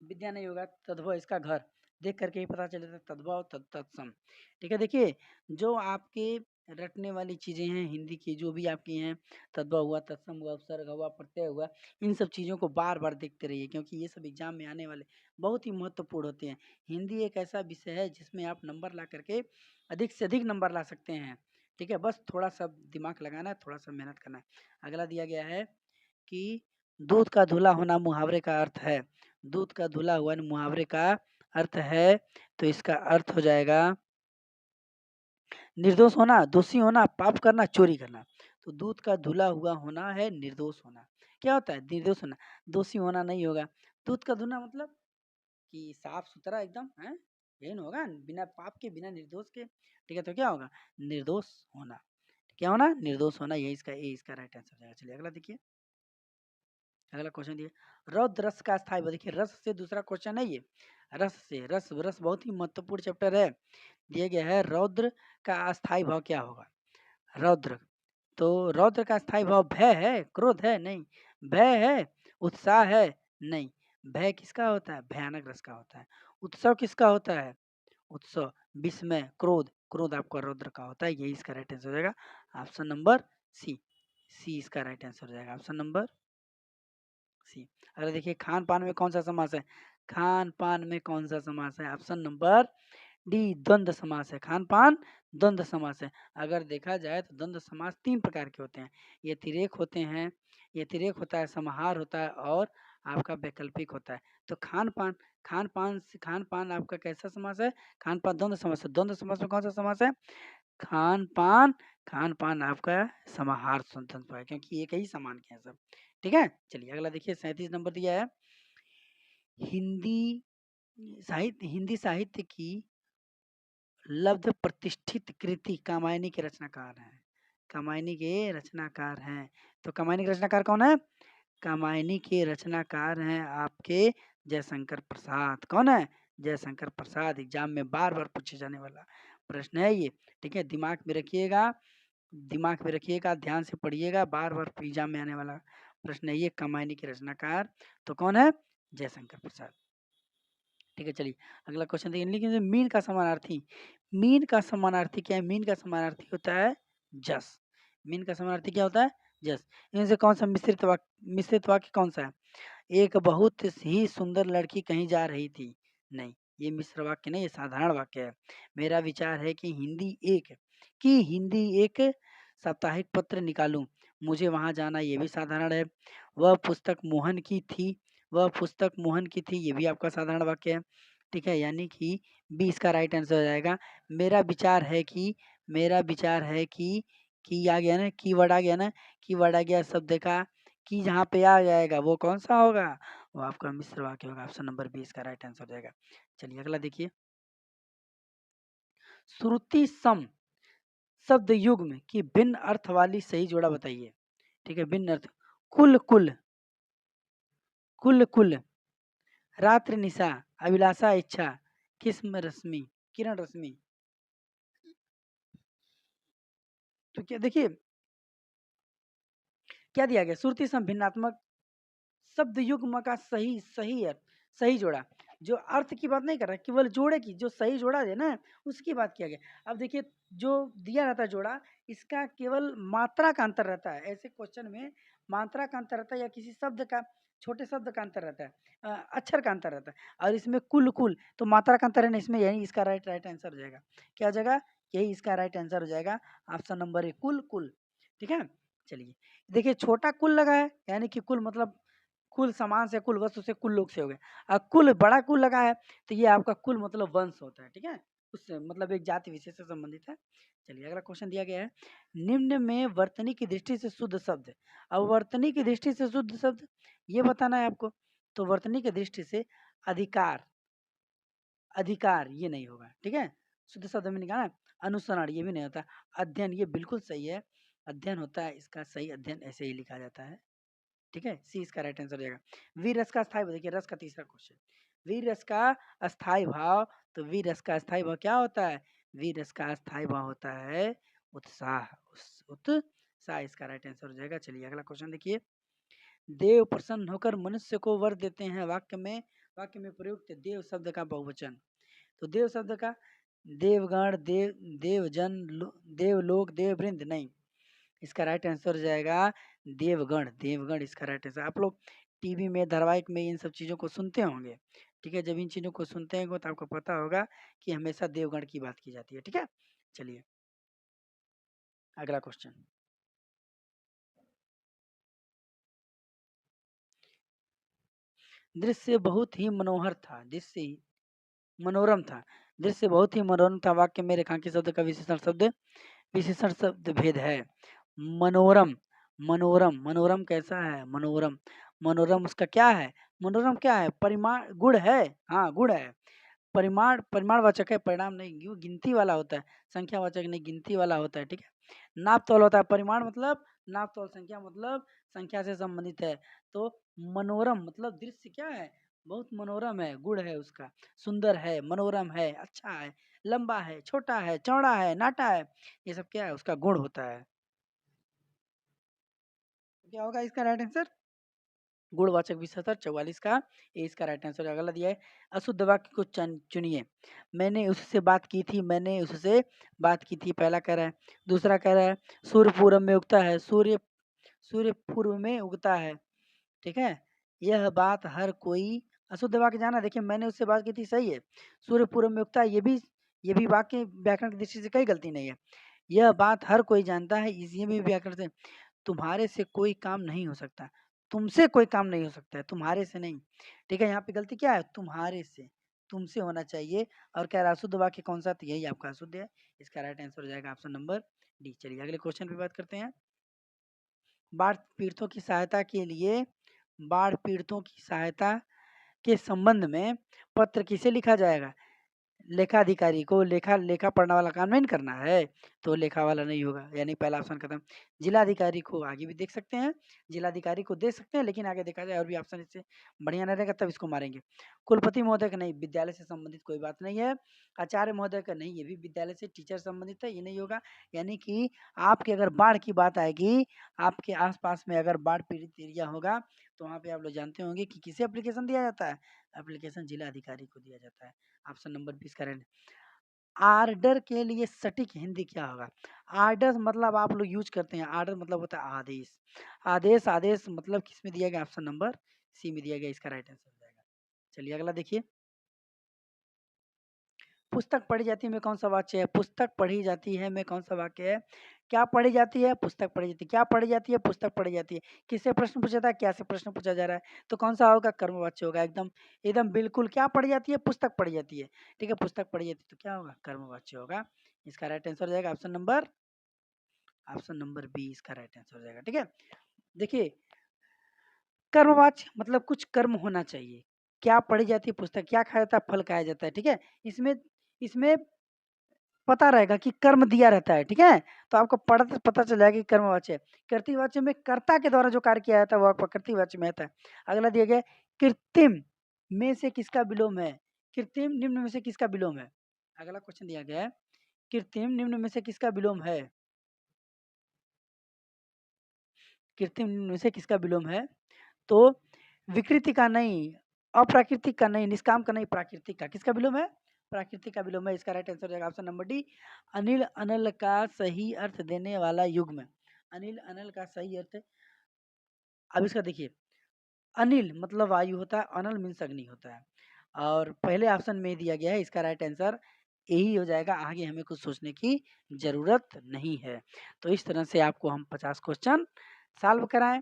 विद्या नहीं होगा, तद्भव इसका घर। देख करके ही पता चल जाता है तद्भव तत्सम। ठीक है? देखिए, जो आपके रटने वाली चीज़ें हैं हिंदी की, जो भी आपकी हैं, तद्भव हुआ, तत्सम हुआ, उपसर्ग हुआ, प्रत्यय हुआ, इन सब चीज़ों को बार-बार देखते रहिए, क्योंकि ये सब एग्ज़ाम में आने वाले बहुत ही महत्वपूर्ण होते हैं। हिंदी एक ऐसा विषय है जिसमें आप नंबर ला करके अधिक से अधिक नंबर ला सकते हैं। ठीक है? बस थोड़ा-सा दिमाग लगाना है, थोड़ा-सा मेहनत करना है। अगला दिया गया है कि दूध का धुला होना मुहावरे का अर्थ है। दूध का धुला हुआ मुहावरे का अर्थ है, तो इसका अर्थ हो जाएगा निर्दोष होना, दोषी होना, पाप करना, चोरी करना। तो दूध का धुला हुआ होना है निर्दोष होना। क्या होता है? निर्दोष होना, दोषी होना नहीं होगा। दूध का धुला मतलब कि साफ-सुथरा एकदम, हैं? यही ना होगा? बिना पाप के, बिना निर्दोष के। ठीक है? तो क्या होगा? निर्दोष होना। क्या होना? निर्दोष होना। यही इसका ए इसका राइट आंसर हो जाएगा। चलिए अगला देखिए। अगला क्वेश्चन दिए, रौद्र रस का स्थायी भाव। देखिए रस से दूसरा क्वेश्चन है ये। रस से रस रस बहुत ही महत्वपूर्ण चैप्टर है। दिया गया है रौद्र का अस्थायी भाव क्या होगा? रौद्र, तो रौद्र का स्थायी भाव भय है, क्रोध है? नहीं। भय है, उत्साह है? नहीं। भय किसका होता है? भयानक रस का होता है। उत्सव किसका होता है? उत्सव, विस्मय, क्रोध, क्रोध आपका रौद्र का होता है। यही इसका राइट आंसर हो जाएगा। ऑप्शन नंबर सी, सी इसका राइट आंसर हो जाएगा। Option number C. अगर देखिए खान पान में कौन सा समास है? खान पान में कौन सा समास है? ऑप्शन नंबर डी, द्वंद्व समास है। खान पान द्वंद्व समास है। अगर देखा जाए तो द्वंद्व समास 3 प्रकार के होते हैं। व्यतिरेक होते हैं, व्यतिरेक होता है, समाहार होता है और आपका वैकल्पिक होता है। तो खान पान आपका कैसा समास है? खान पान द्वंद्व समास है। द्वंद्व समास में कौन सा समास है? खान पान, खान पान आपका समाहार द्वंद्व है, क्योंकि एक ही समान के हैं सब। ठीक है, चलिए अगला देखिए। 37 नंबर दिया है, हिंदी हिंदी साहित्य की लब्ध प्रतिष्ठित कृति कामायनी के रचनाकार हैं। कामायनी के रचनाकार हैं। तो कामायनी के रचनाकार कौन है? कामायनी के रचनाकार हैं आपके जयशंकर प्रसाद। कौन है? जयशंकर प्रसाद। एग्जाम में बार बार पूछे जाने वाला प्रश्न है ये। ठीक है, दिमाग में रखिएगा, दिमाग में रखिएगा, ध्यान से पढ़िएगा, बार बार एग्जाम में आने वाला प्रश्न है ये। कामायनी के रचनाकार तो कौन है? जयशंकर प्रसाद। ठीक है, चलिए अगला क्वेश्चन देखिए। लेकिन जो मीन का समानार्थी, मीन का समानार्थी क्या है? मीन का समानार्थी होता है जस। मीन का समानार्थी क्या होता है? जस। इनमें से कौन सा मिश्रित वाक्य कौन सा है? एक बहुत ही सुंदर लड़की कहीं जा रही थी। नहीं, ये मिश्र वाक्य नहीं, ये साधारण वाक्य है। मेरा विचार है कि हिंदी एक साप्ताहिक पत्र निकालूं, मुझे वहां जाना, ये भी साधारण है। वह पुस्तक मोहन की थी, वह पुस्तक मोहन की थी, ये भी आपका साधारण वाक्य है। ठीक है, यानी कि बी इसका राइट आंसर हो जाएगा। मेरा विचार है कि, मेरा विचार है कि आ गया ना, कीवर्ड आ गया ना, कीवर्ड आ गया शब्द का, कि जहाँ पे आ जाएगा वो कौन सा होगा? वो आपका मिश्र वाक्य होगा। ऑप्शन नंबर बी इसका राइट आंसर हो जाएगा। चलिए अगला देखिए। श्रुति सम शब्द युग्म की भिन्न अर्थ वाली सही जोड़ा बताइए। ठीक है, भिन्न अर्थ, कुल कुल, कुल कुल, रात्रि निशा, अभिलाषा इच्छा, किस्म रश्मि, किरण रश्मि। तो क्या देखिए क्या दिया गया? श्रुति सम भिन्नात्मक शब्द युग्म का सही सही अर्थ, सही जोड़ा। जो अर्थ की बात नहीं कर रहा, केवल जोड़े की, जो सही जोड़ा है ना, उसकी बात किया गया। अब देखिए जो दिया रहता है जोड़ा, इसका केवल मात्रा का अंतर रहता है। ऐसे क्वेश्चन में मात्रा का अंतर रहता है, या किसी शब्द का, छोटे शब्द का अंतर रहता है, अक्षर का अंतर रहता है। और इसमें कुल कुल तो मात्रा का अंतर है ना, इसमें यही इसका राइट आंसर हो जाएगा। क्या हो जाएगा? यही इसका राइट आंसर हो जाएगा। ऑप्शन नंबर ए, कुल कुल। ठीक है, चलिए देखिए, छोटा कुल लगा है, यानी कि कुल मतलब कुल सामान से, कुल वस्तु से, कुल लोग से हो गए। कुल बड़ा कुल लगा है, तो ये आपका कुल मतलब वंश होता है। ठीक है, उससे मतलब एक जाति विशेष से संबंधित है। चलिए अगला क्वेश्चन दिया गया है, निम्न में वर्तनी की दृष्टि से शुद्ध शब्द। अब वर्तनी की दृष्टि से शुद्ध शब्द ये बताना है आपको। तो वर्तनी की दृष्टि से अधिकार, अधिकार ये नहीं होगा। ठीक है, शुद्ध शब्द में निकाला। अनुसरण ये भी नहीं होता। अध्ययन ये बिल्कुल सही है, अध्ययन होता है, इसका सही अध्ययन ऐसे ही लिखा जाता है। ठीक है, सी इसका राइट आंसर हो जाएगा। वीर रस का अस्थायी भाव, देखिए रस का तीसरा क्वेश्चन, वीर रस का अस्थायी भाव। तो वीर रस का अस्थायी भाव क्या होता है? वीर रस का अस्थायी भाव होता है उत्साह, उत्साह इसका राइट आंसर हो जाएगा। चलिए अगला क्वेश्चन देखिए। देव प्रसन्न होकर मनुष्य को वर देते हैं, वाक्य में प्रयुक्त देव शब्द का बहुवचन। तो देव शब्द का देवगण, देवजन, देवलोक, देववृंद, नहीं। इसका राइट आंसर हो जाएगा देवगण, देवगण इसका राइट आंसर। आप लोग टीवी में, धारावाहिक में इन सब चीज़ों को सुनते होंगे। ठीक है, जब इन चीज़ों को सुनते हैं तो आपको पता होगा कि हमेशा देवगण की बात की जाती है। ठीक है, चलिए अगला क्वेश्चन। दृश्य बहुत ही मनोहर था, दृश्य मनोरम था, दृश्य बहुत ही मनोरम था, वाक्य में रेखांकित शब्द का विशेषण शब्द भेद है। मनोरम, मनोरम, मनोरम कैसा है? मनोरम, मनोरम उसका क्या है? मनोरम क्या है? परिमाण, गुण है। हाँ गुण है। परिमाणवाचक है, परिणाम नहीं, वो गिनती वाला होता है, संख्यावाचक नहीं, गिनती वाला होता है, ठीक है। नाप-तौल होता है, परिमाण मतलब नाप-तौल, संख्या मतलब संख्या से संबंधित है। तो मनोरम मतलब दृश्य क्या है? बहुत मनोरम है, गुण है उसका, सुंदर है, मनोरम है, अच्छा है, लंबा है, छोटा है, चौड़ा है, नाटा है, ये सब क्या है? उसका गुण होता है। क्या होगा इसका राइट आंसर? गुणवाचक विशेषण 44 का ए इसका राइट आंसर है। अगला दिया है अशुद्ध वाक्य को चुनिए। मैंने उससे बात की थी, मैंने उससे बात की थी, पहला कह रहा है। दूसरा कह रहा है सूर्य पूरब में उगता है, सूर्य पूर्व में उगता है, ठीक है। यह बात हर कोई अशुद्ध वाक्य जाना, देखिए मैंने उससे बात की थी सही है। सूर्य पूरब में उगता है, ये भी वाक्य व्याकरण की दृष्टि से कोई गलती नहीं है। यह बात हर कोई जानता है, इस ये भी व्याकरण से। तुम्हारे से कोई काम नहीं हो सकता, तुमसे कोई काम नहीं हो सकता है, तुम्हारे से नहीं, ठीक है। यहाँ पे गलती क्या है? तुम्हारे से, तुमसे होना चाहिए। और कह रहा अशुद्ध वाक्य कौन सा? तो यही आपका अशुद्ध है। इसका राइट आंसर हो जाएगा ऑप्शन नंबर डी। चलिए अगले क्वेश्चन पे बात करते हैं। बाढ़ पीड़ितों की सहायता के लिए, बाढ़ पीड़ितों की सहायता के संबंध में पत्र किसे लिखा जाएगा? लेखाधिकारी को। लेखा लेखा पढ़ना वाला काम नहीं करना है, तो लेखा वाला नहीं होगा, यानी पहला ऑप्शन खत्म। जिलाधिकारी को आगे भी देख सकते हैं, जिलाधिकारी को देख सकते हैं, लेकिन आगे देखा जाए और भी ऑप्शन इससे बढ़िया नहीं रहेगा, तब इसको मारेंगे। कुलपति महोदय का नहीं, विद्यालय से संबंधित कोई बात नहीं है। आचार्य महोदय का नहीं, ये भी विद्यालय से, टीचर से संबंधित है, ये नहीं होगा। यानी कि आपकी अगर बाढ़ की बात आएगी, आपके आसपास में अगर बाढ़ पीड़ित एरिया होगा, तो वहाँ पे आप लोग जानते होंगे कि किसे एप्लीकेशन दिया जाता है? एप्लीकेशन जिलाधिकारी को दिया जाता है। Option number 20 correct. आर्डर के लिए सटीक हिंदी क्या होगा? आर्डर मतलब आप लोग यूज करते हैं, आर्डर मतलब होता है आदेश। आदेश आदेश मतलब किस में दिया गया? ऑप्शन नंबर सी में दिया गया, इसका राइट आंसर हो जाएगा। चलिए अगला देखिए। पुस्तक पढ़ी जाती है में कौन सा वाक्य है? पुस्तक पढ़ी जाती है में कौन सा वाक्य है? क्या पढ़ी जाती है? पुस्तक पढ़ी जाती है। क्या पढ़ी जाती है? पुस्तक पढ़ी जाती है। किससे प्रश्न पूछा था? क्या से प्रश्न पूछा जा रहा है? तो कौन सा होगा? कर्मवाच्य होगा। एकदम एकदम बिल्कुल। क्या पढ़ी जाती है? पुस्तक पढ़ी जाती है, ठीक है। पुस्तक पढ़ी जाती है तो क्या होगा? कर्मवाच्य होगा। इसका राइट आंसर हो जाएगा ऑप्शन नंबर बी इसका राइट आंसर हो जाएगा, ठीक है। देखिए कर्मवाच्य मतलब कुछ कर्म होना चाहिए। क्या पढ़ी जाती है? पुस्तक। क्या खाया जाता है? फल खाया जाता है, ठीक है। इसमें इसमें पता रहेगा कि कर्म दिया रहता है, ठीक है। तो आपको पढ़ते पता चल जाएगा कि कर्मवाच्य है। कर्तृवाच्य में कर्ता के द्वारा जो कार्य किया जाता है वो आपका कर्तृवाच्य में आता है। अगला दिया गया है, कृत्रिम में से किसका विलोम है? कृत्रिम निम्न में से किसका विलोम है? अगला क्वेश्चन दिया गया है, कृत्रिम निम्न में से किसका विलोम है? कृत्रिम निम्न में से किसका विलोम है? तो विकृति का नहीं, अप्राकृतिक का नहीं, निष्काम का नहीं, प्राकृतिक का। किसका विलोम है? प्राकृतिक का विलोम है। इसका राइट आंसर हो जाएगा ऑप्शन नंबर डी। अनिल अनल का सही अर्थ देने वाला युग्म। अनिल अनल का सही अर्थ, अब इसका देखिए, अनिल मतलब वायु होता है, अनल मीन्स अग्नि होता है, और पहले ऑप्शन में दिया गया है। इसका राइट आंसर यही हो जाएगा। आगे हमें कुछ सोचने की जरूरत नहीं है। तो इस तरह से आपको हम 50 क्वेश्चन सॉल्व कराएं।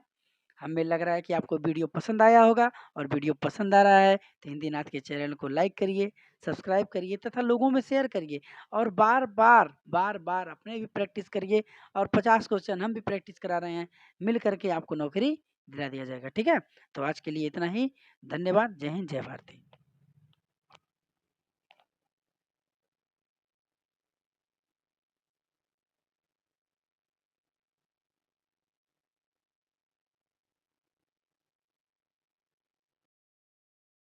हमें लग रहा है कि आपको वीडियो पसंद आया होगा, और वीडियो पसंद आ रहा है तो हिंदी नाथ के चैनल को लाइक करिए, सब्सक्राइब करिए तथा लोगों में शेयर करिए, और बार बार अपने भी प्रैक्टिस करिए, और 50 क्वेश्चन हम भी प्रैक्टिस करा रहे हैं, मिल करके आपको नौकरी दिला दिया जाएगा, ठीक है। तो आज के लिए इतना ही। धन्यवाद। जय हिंद, जय भारती।